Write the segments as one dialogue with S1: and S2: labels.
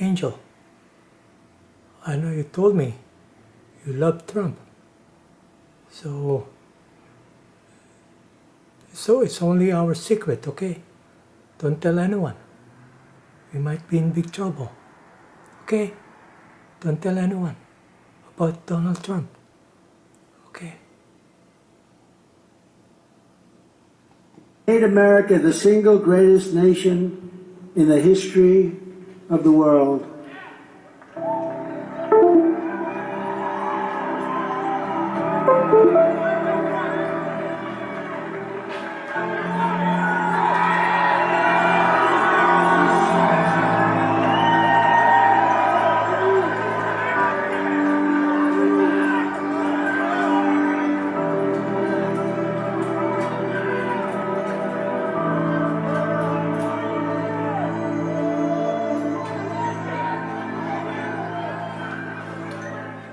S1: Angel, I know you told me you love Trump. So it's only our secret, okay? Don't tell anyone. We might be in big trouble. Okay? Don't tell anyone about Donald Trump. Okay?
S2: Made America the single greatest nation in the history of the world.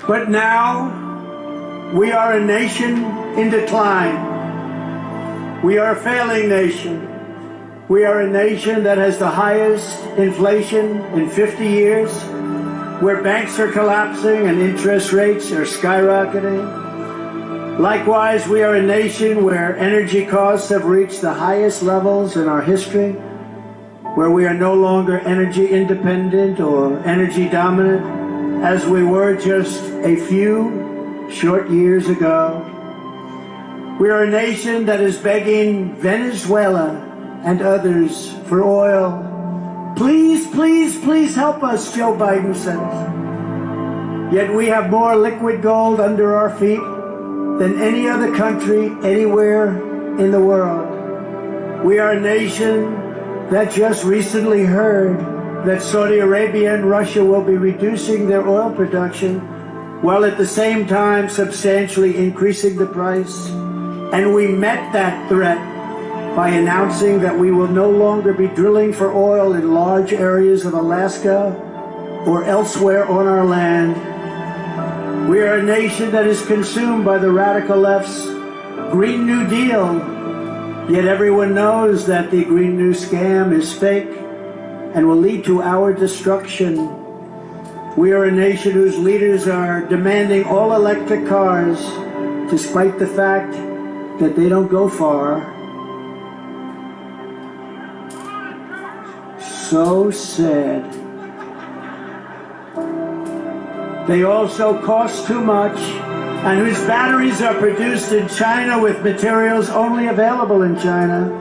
S2: But now, we are a nation in decline. We are a failing nation. We are a nation that has the highest inflation in 50 years, where banks are collapsing and interest rates are skyrocketing. Likewise, we are a nation where energy costs have reached the highest levels in our history, where we are no longer energy independent or energy dominant, as we were just a few short years ago. We are a nation that is begging Venezuela and others for oil. Please, please, please help us, Joe Biden says. Yet we have more liquid gold under our feet than any other country anywhere in the world. We are a nation that just recently heard that Saudi Arabia and Russia will be reducing their oil production while at the same time substantially increasing the price. And we met that threat by announcing that we will no longer be drilling for oil in large areas of Alaska or elsewhere on our land. We are a nation that is consumed by the radical left's Green New Deal, yet everyone knows that the Green New scam is fake and will lead to our destruction. We are a nation whose leaders are demanding all electric cars, despite the fact that they don't go far. So sad. They also cost too much, and whose batteries are produced in China with materials only available in China,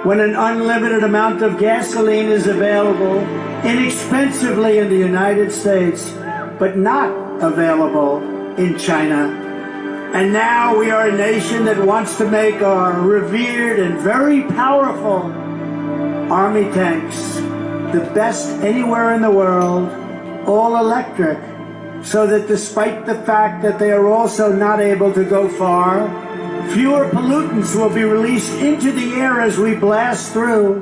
S2: when an unlimited amount of gasoline is available inexpensively in the United States, but not available in China. And now we are a nation that wants to make our revered and very powerful Army tanks the best anywhere in the world, all electric, so that despite the fact that they are also not able to go far, fewer pollutants will be released into the air as we blast through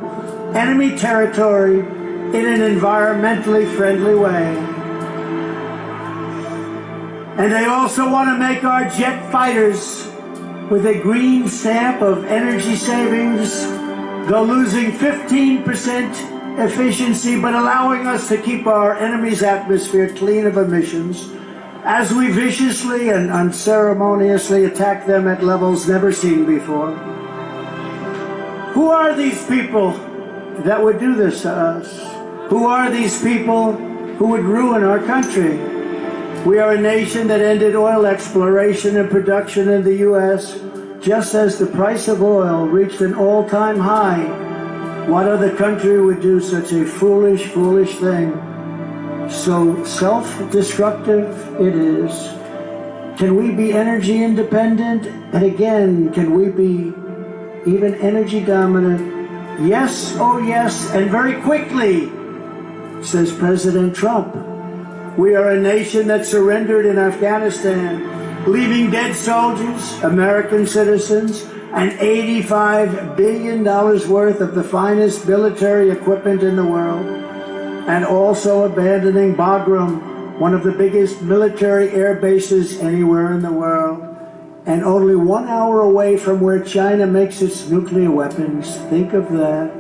S2: enemy territory in an environmentally friendly way. And they also want to make our jet fighters with a green stamp of energy savings, though losing 15% efficiency, but allowing us to keep our enemy's atmosphere clean of emissions, as we viciously and unceremoniously attack them at levels never seen before. Who are these people that would do this to us? Who are these people who would ruin our country? We are a nation that ended oil exploration and production in the U.S. just as the price of oil reached an all-time high. What other country would do such a foolish, foolish thing? So self-destructive it is. Can we be energy independent? And again, can we be even energy dominant? Yes, oh yes, and very quickly, says President Trump. We are a nation that surrendered in Afghanistan, leaving dead soldiers, American citizens, and $85 billion worth of the finest military equipment in the world, and also abandoning Bagram, one of the biggest military air bases anywhere in the world, and only 1 hour away from where China makes its nuclear weapons. Think of that.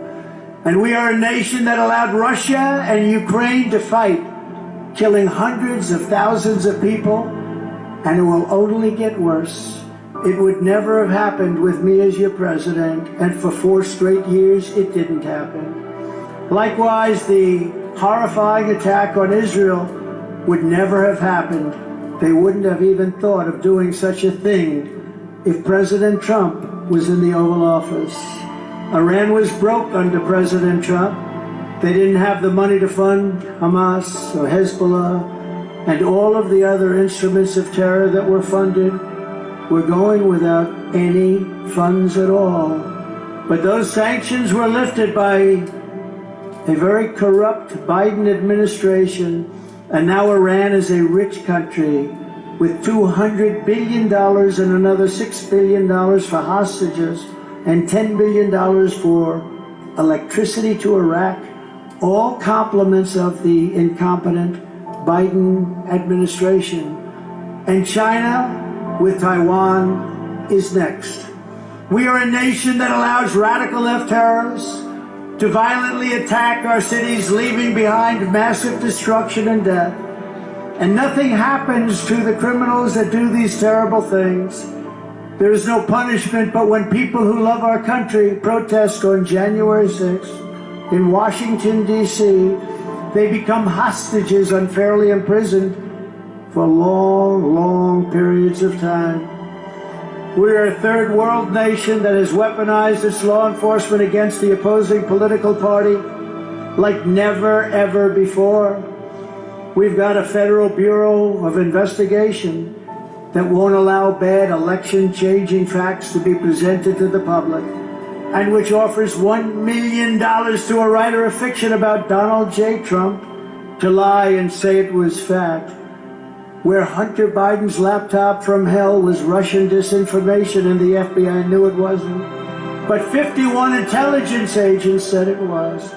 S2: And we are a nation that allowed Russia and Ukraine to fight, killing hundreds of thousands of people, and it will only get worse. It would never have happened with me as your president, and for 4 straight years it didn't happen. Likewise, the horrifying attack on Israel would never have happened. They wouldn't have even thought of doing such a thing if President Trump was in the Oval Office. Iran was broke under President Trump. They didn't have the money to fund Hamas or Hezbollah and all of the other instruments of terror that were funded. We're going without any funds at all. But those sanctions were lifted by a very corrupt Biden administration, and now Iran is a rich country with $200 billion and another $6 billion for hostages and $10 billion for electricity to Iraq, all compliments of the incompetent Biden administration. And China, with Taiwan, is next. We are a nation that allows radical left terrorists to violently attack our cities, leaving behind massive destruction and death. And nothing happens to the criminals that do these terrible things. There is no punishment, but when people who love our country protest on January 6th in Washington, D.C., they become hostages unfairly imprisoned for long, long periods of time. We are a third world nation that has weaponized its law enforcement against the opposing political party like never, ever before. We've got a Federal Bureau of Investigation that won't allow bad election-changing facts to be presented to the public, and which offers $1 million to a writer of fiction about Donald J. Trump to lie and say it was fact. Where Hunter Biden's laptop from hell was Russian disinformation and the FBI knew it wasn't, but 51 intelligence agents said it was.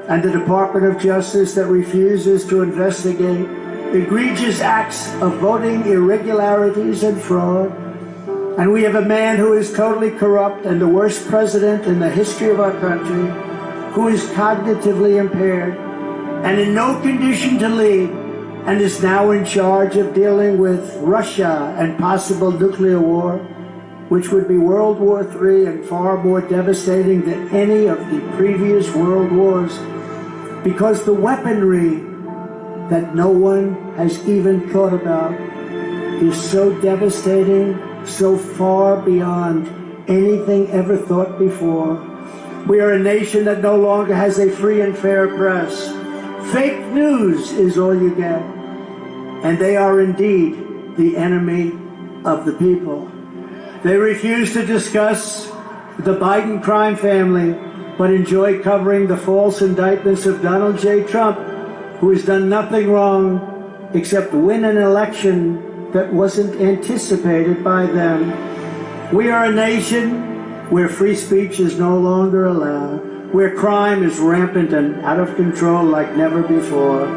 S2: And the Department of Justice that refuses to investigate egregious acts of voting irregularities and fraud. And we have a man who is totally corrupt and the worst president in the history of our country, who is cognitively impaired and in no condition to lead, and is now in charge of dealing with Russia and possible nuclear war, which would be World War III and far more devastating than any of the previous world wars, because the weaponry that no one has even thought about is so devastating, so far beyond anything ever thought before. We are a nation that no longer has a free and fair press. Fake news is all you get. And they are indeed the enemy of the people. They refuse to discuss the Biden crime family, but enjoy covering the false indictments of Donald J. Trump, who has done nothing wrong except win an election that wasn't anticipated by them. We are a nation where free speech is no longer allowed, where crime is rampant and out of control like never before.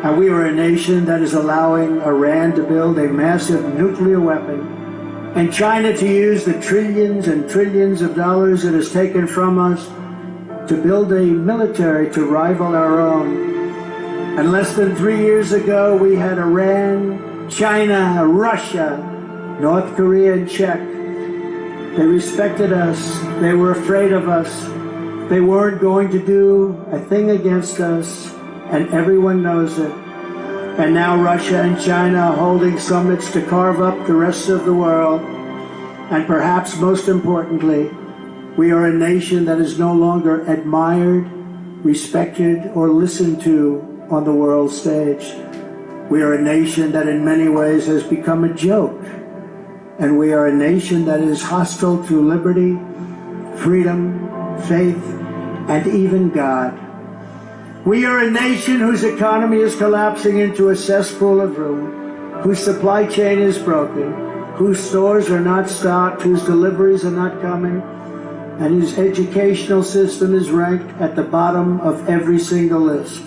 S2: And we are a nation that is allowing Iran to build a massive nuclear weapon, and China to use the trillions and trillions of dollars it has taken from us to build a military to rival our own. And less than 3 years ago, we had Iran, China, Russia, North Korea in check. They respected us. They were afraid of us. They weren't going to do a thing against us, and everyone knows it. And now Russia and China are holding summits to carve up the rest of the world. And perhaps most importantly, we are a nation that is no longer admired, respected, or listened to on the world stage. We are a nation that in many ways has become a joke. And we are a nation that is hostile to liberty, freedom, faith, and even God. We are a nation whose economy is collapsing into a cesspool of ruin, whose supply chain is broken, whose stores are not stocked, whose deliveries are not coming, and whose educational system is ranked at the bottom of every single list.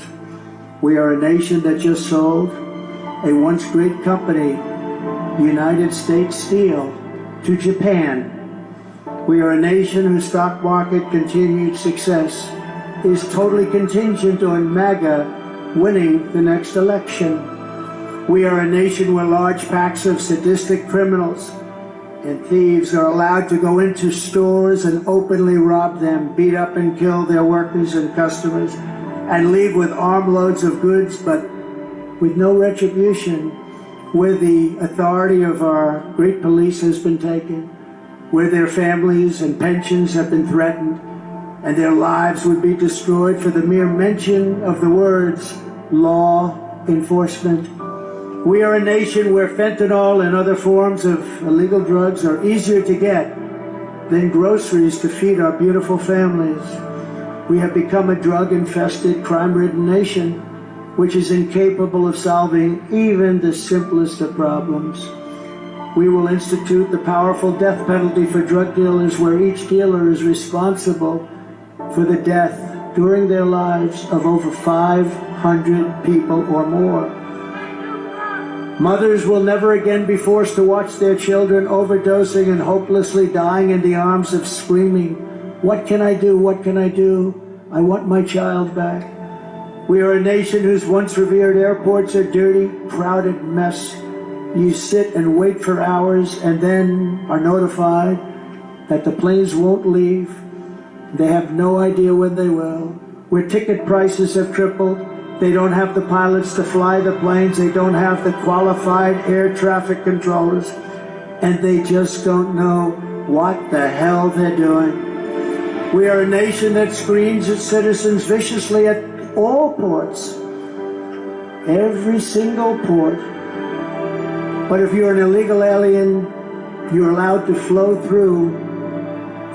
S2: We are a nation that just sold a once great company, United States Steel, to Japan. We are a nation whose stock market continued success is totally contingent on MAGA winning the next election. We are a nation where large packs of sadistic criminals and thieves are allowed to go into stores and openly rob them, beat up and kill their workers and customers, and leave with armloads of goods, but with no retribution, where the authority of our great police has been taken, where their families and pensions have been threatened, and their lives would be destroyed for the mere mention of the words law enforcement. We are a nation where fentanyl and other forms of illegal drugs are easier to get than groceries to feed our beautiful families. We have become a drug-infested, crime-ridden nation, which is incapable of solving even the simplest of problems. We will institute the powerful death penalty for drug dealers, where each dealer is responsible for the death during their lives of over 500 people or more. Mothers will never again be forced to watch their children overdosing and hopelessly dying in the arms of screaming, "What can I do? What can I do? I want my child back." We are a nation whose once revered airports are dirty, crowded mess. You sit and wait for hours and then are notified that the planes won't leave. They have no idea when they will. Where ticket prices have tripled, they don't have the pilots to fly the planes, they don't have the qualified air traffic controllers, and they just don't know what the hell they're doing. We are a nation that screens its citizens viciously at all ports, every single port. But if you're an illegal alien, you're allowed to flow through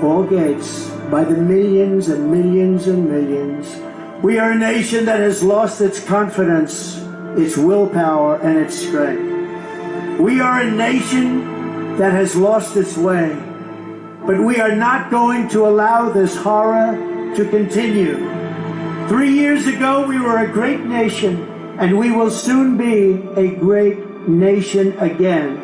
S2: all gates by the millions and millions and millions. We are a nation that has lost its confidence, its willpower, and its strength. We are a nation that has lost its way, but we are not going to allow this horror to continue. 3 years ago, we were a great nation, and we will soon be a great nation again.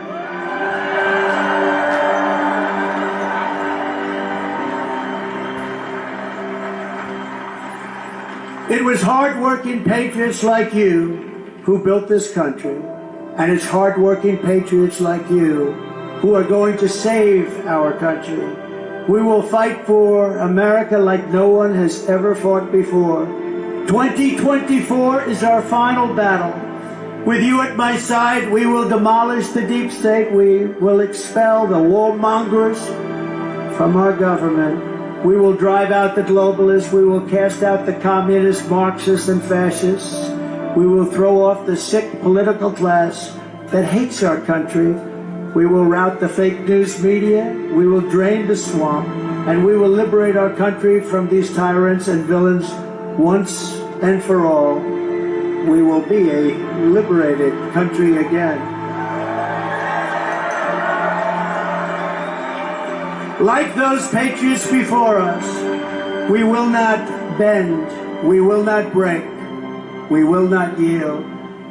S2: It was hard-working patriots like you who built this country, and it's hard-working patriots like you who are going to save our country. We will fight for America like no one has ever fought before. 2024 is our final battle. With you at my side, we will demolish the deep state. We will expel the warmongers from our government. We will drive out the globalists. We will cast out the communists, Marxists, and fascists. We will throw off the sick political class that hates our country. We will rout the fake news media. We will drain the swamp. And we will liberate our country from these tyrants and villains once and for all. We will be a liberated country again. Like those patriots before us, we will not bend, we will not break, we will not yield.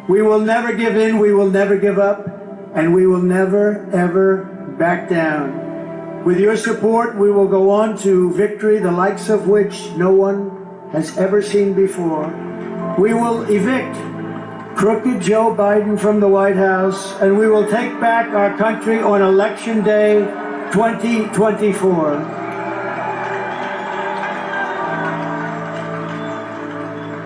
S2: We will never give in, we will never give up, and we will never, ever back down. With your support, we will go on to victory, the likes of which no one has ever seen before. We will evict crooked Joe Biden from the White House, and we will take back our country on Election Day 2024.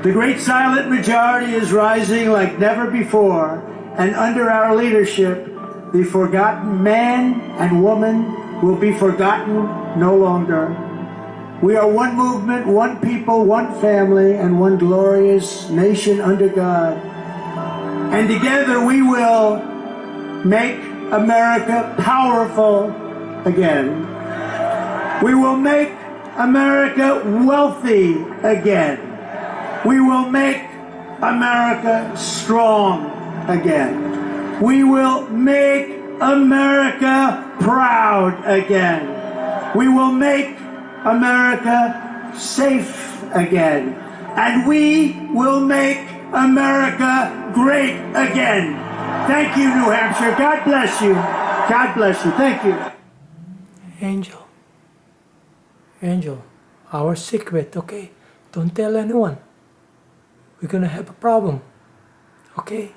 S2: The great silent majority is rising like never before, and under our leadership, the forgotten man and woman will be forgotten no longer. We are one movement, one people, one family, and one glorious nation under God. And together we will make America powerful again. We will make America wealthy again. We will make America strong again. We will make America proud again. We will make America safe again. And we will make America great again. Thank you, New Hampshire. God bless you. God bless you. Thank you.
S1: Angel, our secret, okay? don't tell anyone. We're gonna have a problem. Okay?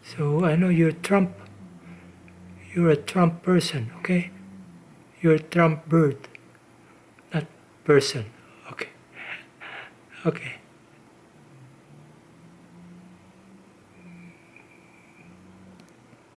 S1: So I know you're Trump. You're a Trump person, okay? You're a Trump bird, not person. Okay. Okay.